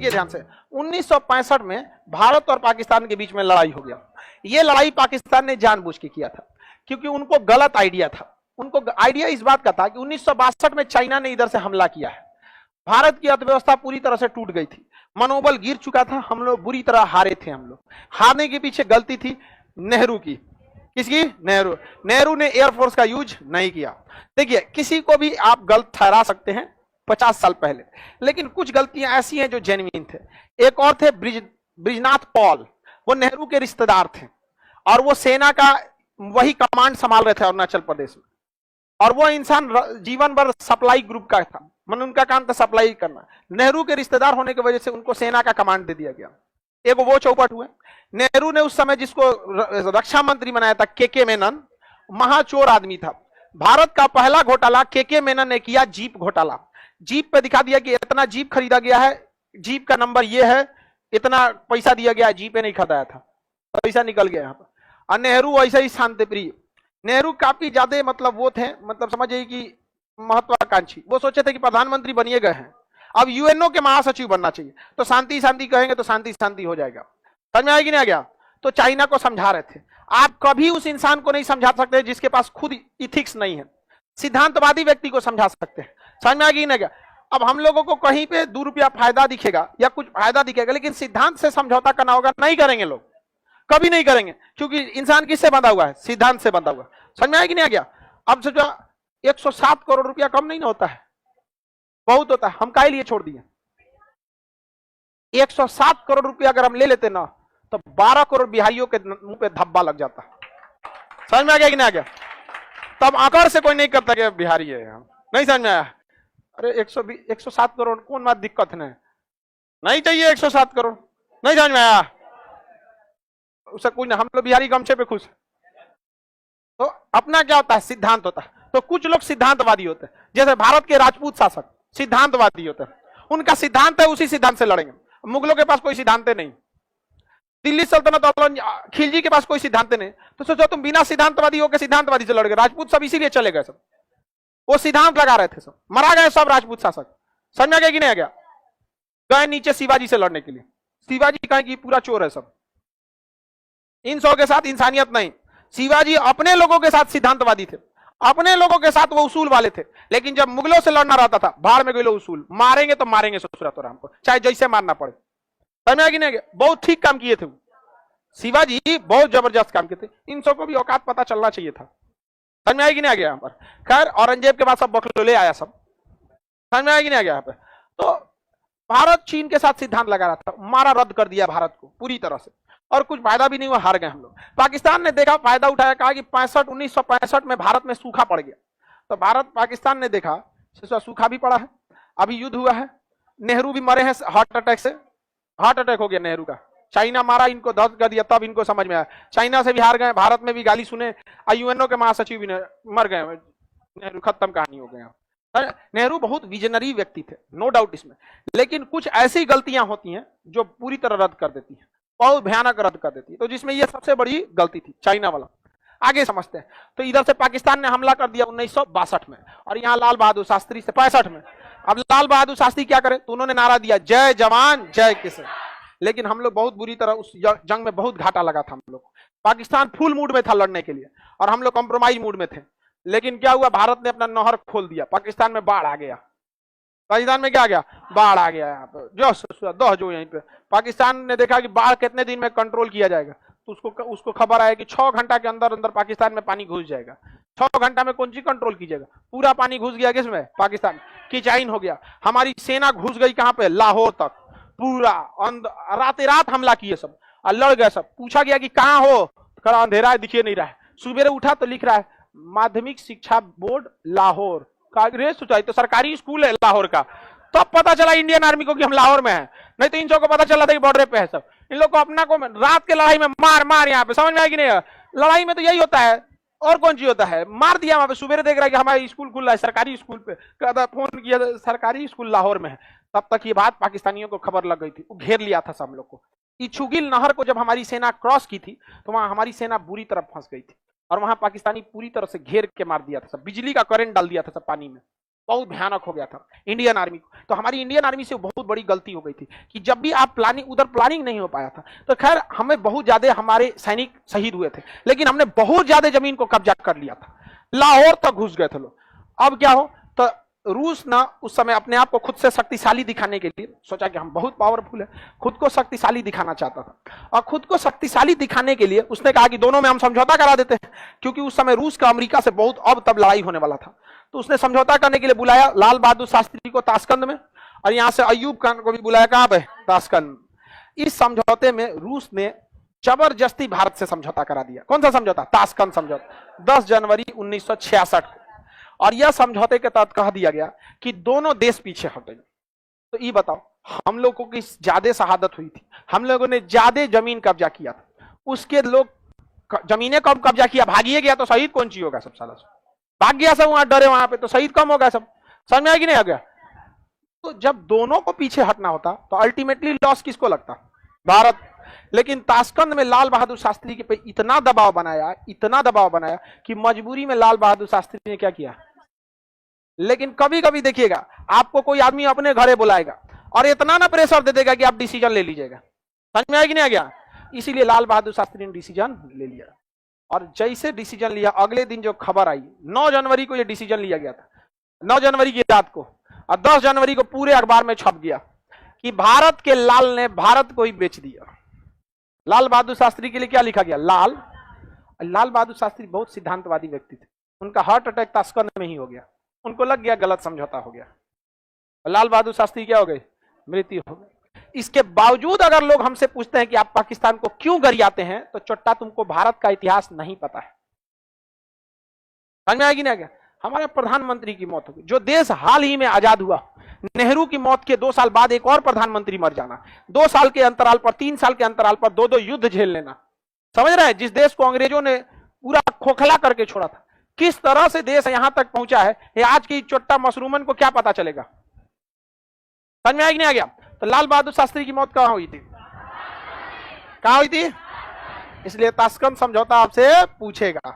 देखिए ध्यान से, 1965 में भारत और पाकिस्तान के बीच में लड़ाई हो गया। ये लड़ाई पाकिस्तान ने जानबूझ के किया था, क्योंकि उनको गलत आइडिया था। उनको आइडिया इस बात का था कि 1962 में चाइना ने इधर से हमला किया है, भारत की अर्थव्यवस्था पूरी तरह से टूट गई थी, मनोबल गिर चुका था, हम लोग बुरी तरह हारे थे। हम लोग हारने के पीछे गलती थी नेहरू की। किसकी? नेहरू ने एयरफोर्स का यूज नहीं किया। देखिए, किसी को भी आप गलत ठहरा सकते हैं 50 साल पहले, लेकिन कुछ गलतियां ऐसी हैं जो जेन्युइन थे। एक और थे ब्रिजनाथ पॉल, वो नेहरू के रिश्तेदार थे और वो सेना का वही कमांड संभाल रहे थे अरुणाचल प्रदेश में, और वो इंसान जीवन भर सप्लाई ग्रुप का था, मतलब उनका काम था सप्लाई करना। नेहरू के रिश्तेदार होने की वजह से उनको सेना का कमांड दे दिया गया। एक वो चौपट हुए। नेहरू ने उस समय जिसको रक्षा मंत्री बनाया था, के मेनन, महाचोर आदमी था। भारत का पहला घोटाला के मेनन ने किया, जीप घोटाला। जीप पे दिखा दिया कि इतना जीप खरीदा गया है, जीप का नंबर ये है, इतना पैसा दिया गया है, जीप नहीं खरीदाया था, पैसा निकल गया यहाँ पर। और नेहरू ऐसे ही शांति प्रिय। नेहरू काफी ज्यादा मतलब वो थे, मतलब समझिए कि महत्वाकांक्षी। वो सोचे थे कि प्रधानमंत्री बनिए गए हैं, अब यूएनओ के महासचिव बनना चाहिए, तो शांति शांति कहेंगे तो शांति शांति हो जाएगा। समझ में आएगी नहीं आ गया? तो चाइना को समझा रहे थे। आप कभी उस इंसान को नहीं समझा सकते जिसके पास खुद इथिक्स नहीं है। सिद्धांतवादी व्यक्ति को समझा सकते हैं। समझ में आएगी नहीं गया? अब हम लोगों को कहीं पे 2 रुपया फायदा दिखेगा या कुछ फायदा दिखेगा, लेकिन सिद्धांत से समझौता करना होगा, नहीं करेंगे लोग, कभी नहीं करेंगे, क्योंकि इंसान किससे बंधा हुआ है? सिद्धांत से बंधा हुआ। समझ में आएगी नहीं आ गया? अब सोचो 107 करोड़ रुपया कम नहीं ना होता है, बहुत होता है, हम काहे लिए छोड़ दिए? 107 करोड़ रुपया अगर हम ले लेते ना, तो 12 करोड़ बिहारियों के मुंह पे धब्बा लग जाता। समझ में आ गया कि नहीं आ गया? तब आकार से कोई नहीं करता कि बिहारी है, नहीं समझ में आया? अरे 107 करोड़ कौन बात दिक्कत नहीं चाहिए 107 करोड़, नहीं समझ में आया? उसे कोई ना, हम लोग बिहारी गमछे पे खुश है। तो अपना क्या होता है? सिद्धांत होता है। तो कुछ लोग सिद्धांतवादी होते हैं, जैसे भारत के राजपूत शासक सिद्धांतवादी होते हैं, उनका सिद्धांत है, उसी सिद्धांत से लड़ेंगे। मुगलों के पास कोई सिद्धांत नहीं, दिल्ली सल्तनत खिलजी के पास कोई सिद्धांत नहीं, तो सोचो तुम बिना सिद्धांतवादी होकर सिद्धांतवादी से लड़ोगे। राजपूत सब इसीलिए चले गए, सब वो सिद्धांत लगा रहे थे, सब मरा गए सब राजपूत शासक। समझ में आ गया कि नहीं आ गया? गए नीचे शिवाजी से लड़ने के लिए। शिवाजी कहे कि पूरा चोर है सब, इन सौ के साथ इंसानियत नहीं। शिवाजी अपने लोगों के साथ सिद्धांतवादी थे, अपने लोगों के साथ वो उसूल वाले थे, लेकिन जब मुगलों से लड़ना रहता था, भाड़ में गए लोग उसूल, मारेंगे तो मारेंगे ससुरा तो राम को, चाहे जैसे मारना पड़े। समझ में आ गया नहीं? बहुत ठीक काम किए थे शिवाजी, बहुत जबरदस्त काम किए थे। इन सबको भी औकात पता चलना चाहिए था। समझ में आएगी नहीं आ गया? यहाँ पर खैर औरंगजेब के बाद सब बखलोले आया सब। समझ में आएगी नहीं आ गया? यहाँ पे तो भारत चीन के साथ सिद्धांत लगा रहा था, मारा रद्द कर दिया भारत को पूरी तरह से, और कुछ फायदा भी नहीं हुआ, हार गए हम लोग। पाकिस्तान ने देखा, फायदा उठाया, कहा कि 1965 में भारत में सूखा पड़ गया, तो भारत पाकिस्तान ने देखा सूखा भी पड़ा है, अभी युद्ध हुआ है, नेहरू भी मरे हैं हार्ट अटैक से, हार्ट अटैक हो गया नेहरू का, चाइना मारा, इनको दर्द कर दिया, तब इनको समझ में आया। चाइना से भी हार गए, भारत में भी गाली सुने, यूएनओ के महासचिव भी मर गए, नेहरू खत्म कहानी हो गया। नेहरू बहुत विजनरी व्यक्ति थे, नो डाउट इसमें, लेकिन कुछ ऐसी गलतियां होती हैं जो पूरी तरह रद्द कर देती हैं, बहुत भयानक रद्द कर देती है। तो जिसमें यह सबसे बड़ी गलती थी, चाइना वाला। आगे समझते हैं। तो इधर से पाकिस्तान ने हमला कर दिया 1962 में, और यहाँ लाल बहादुर शास्त्री से 65 में। अब लाल बहादुर शास्त्री क्या करे? तो उन्होंने नारा दिया, जय जवान जय किसान। लेकिन हम लोग बहुत बुरी तरह उस जंग में बहुत घाटा लगा था हम लोग। पाकिस्तान फुल मूड में था लड़ने के लिए, और हम लोग कॉम्प्रोमाइज मूड में थे। लेकिन क्या हुआ? भारत ने अपना नहर खोल दिया, पाकिस्तान में बाढ़ आ गया। पाकिस्तान में क्या आ गया? बाढ़ आ गया। यहाँ पे जो यहीं पे पाकिस्तान ने देखा कि बाढ़ कितने दिन में कंट्रोल किया जाएगा, तो उसको खबर आया कि 6 घंटा के अंदर अंदर पाकिस्तान में पानी घुस जाएगा। 6 घंटा में कौन सी कंट्रोल कीजिएगा? पूरा पानी घुस गया किसमें? पाकिस्तान। किचाइन हो गया। हमारी सेना घुस गई कहां पे? लाहौर तक। पूरा रात रात हमला किए सब, और लड़ गए सब। पूछा गया कि कहां हो? खड़ा अंधेरा है, दिखिए नहीं रहा है। सुबेरे उठा तो लिख रहा है माध्यमिक शिक्षा बोर्ड लाहौर का। सोचा तो सरकारी स्कूल है लाहौर का। तब तो पता चला इंडियन आर्मी को कि हम लाहौर में हैं, नहीं तो इन सबको पता चला था कि बॉर्डर पे है सब। इन लोग को अपना को रात के लड़ाई में मार मार, यहाँ पे समझ में आएगी नहीं? लड़ाई में तो यही होता है, और कौन चीज होता है? मार दिया वहां पे। सुबेरे देख रहा है कि हमारा स्कूल खुल रहा है, सरकारी स्कूल पे कहता, फोन किया सरकारी स्कूल लाहौर में है। तब तक ये बात पाकिस्तानियों को खबर लग गई थी, वो घेर लिया था सब लोग को। इछुगिल नहर को जब हमारी सेना क्रॉस की थी, तो वहां हमारी सेना बुरी तरह फंस गई थी, और वहां पाकिस्तानी पूरी तरह से घेर के मार दिया था सब। बिजली का करंट डाल दिया था सब पानी में। बहुत भयानक हो गया था इंडियन आर्मी को। तो हमारी इंडियन आर्मी से बहुत बड़ी गलती हो गई थी कि जब भी आप उधर प्लानिंग नहीं हो पाया था, तो खैर हमें बहुत ज्यादा हमारे सैनिक शहीद हुए थे, लेकिन हमने बहुत ज्यादा जमीन को कब्जा कर लिया था, लाहौर तक घुस गए थे लोग। अब क्या हो, तो रूस ना उस समय अपने आप को खुद से शक्तिशाली दिखाने के लिए सोचा कि हम बहुत पावरफुल है, खुद को शक्तिशाली दिखाना चाहता था। और खुद को शक्तिशाली दिखाने के लिए उसने कहा कि दोनों में हम समझौता करा देते हैं, क्योंकि उस समय रूस का अमेरिका से बहुत अब तब लड़ाई होने वाला था। तो उसने समझौता करने के लिए बुलाया लाल बहादुर शास्त्री को ताशकंद में, और यहां से अयूब खान को भी बुलाया कहां पे, ताशकंद। इस समझौते में रूस ने जबरदस्ती भारत से समझौता करा दिया। कौन सा समझौता? ताशकंद समझौता, 10 जनवरी 1966। और यह समझौते के तहत कह दिया गया कि दोनों देश पीछे हटेंगे। तो ये बताओ, हम लोगों की ज्यादा शहादत हुई थी, हम लोगों ने ज्यादा जमीन कब्जा किया था, उसके लोग जमीनें कब कब्जा किया, भागिए गया तो शहीद कौन चीज होगा? सब साला भाग गया सब, वहां डरे वहां पे, तो शहीद कम होगा सब। समझ में आया कि नहीं आ गया? तो जब दोनों को पीछे हटना होता तो अल्टीमेटली लॉस किसको लगता? भारत। लेकिन ताशकंद में लाल बहादुर शास्त्री के पे इतना दबाव बनाया कि मजबूरी में लाल बहादुर शास्त्री ने क्या किया। लेकिन कभी कभी देखिएगा, आपको कोई आदमी अपने घरे बुलाएगा और इतना ना प्रेशर दे देगा कि आप डिसीजन ले लीजिएगा। समझ में आया कि नहीं आ गया? इसीलिए लाल बहादुर शास्त्री ने डिसीजन ले लिया, और जैसे डिसीजन लिया, अगले दिन जो खबर आई, 9 जनवरी को यह डिसीजन लिया गया था, 9 जनवरी की रात को, और 10 जनवरी को पूरे अखबार में छप गया कि भारत के लाल ने भारत को ही बेच दिया। लाल बहादुर शास्त्री के लिए क्या लिखा गया? लाल। लाल बहादुर शास्त्री बहुत सिद्धांतवादी व्यक्ति थे, उनका हार्ट अटैक ताशकंद में ही हो गया, उनको लग गया गलत समझौता हो गया, लाल बहादुर शास्त्री क्या हो गए? मृत्यु हो गई। इसके बावजूद अगर लोग हमसे पूछते हैं कि आप पाकिस्तान को क्यों गरियाते हैं, तो चोट्टा तुमको भारत का इतिहास नहीं पता है। समझ में आएगी ना? क्या हमारे प्रधानमंत्री की मौत हो गई, जो देश हाल ही में आजाद हुआ, नेहरू की मौत के 2 साल बाद एक और प्रधानमंत्री मर जाना, 2 साल के अंतराल पर, 3 साल के अंतराल पर 2-2 युद्ध झेल लेना। समझ रहे हैं? जिस देश को अंग्रेजों ने पूरा खोखला करके छोड़ा था, किस तरह से देश यहां तक पहुंचा है, ये आज की चोट्टा मशरूमन को क्या पता चलेगा? समझ में आ नहीं आ गया? तो लाल बहादुर शास्त्री की मौत कहां हुई थी? कहां हुई थी? इसलिए ताशकंद समझौता आपसे पूछेगा।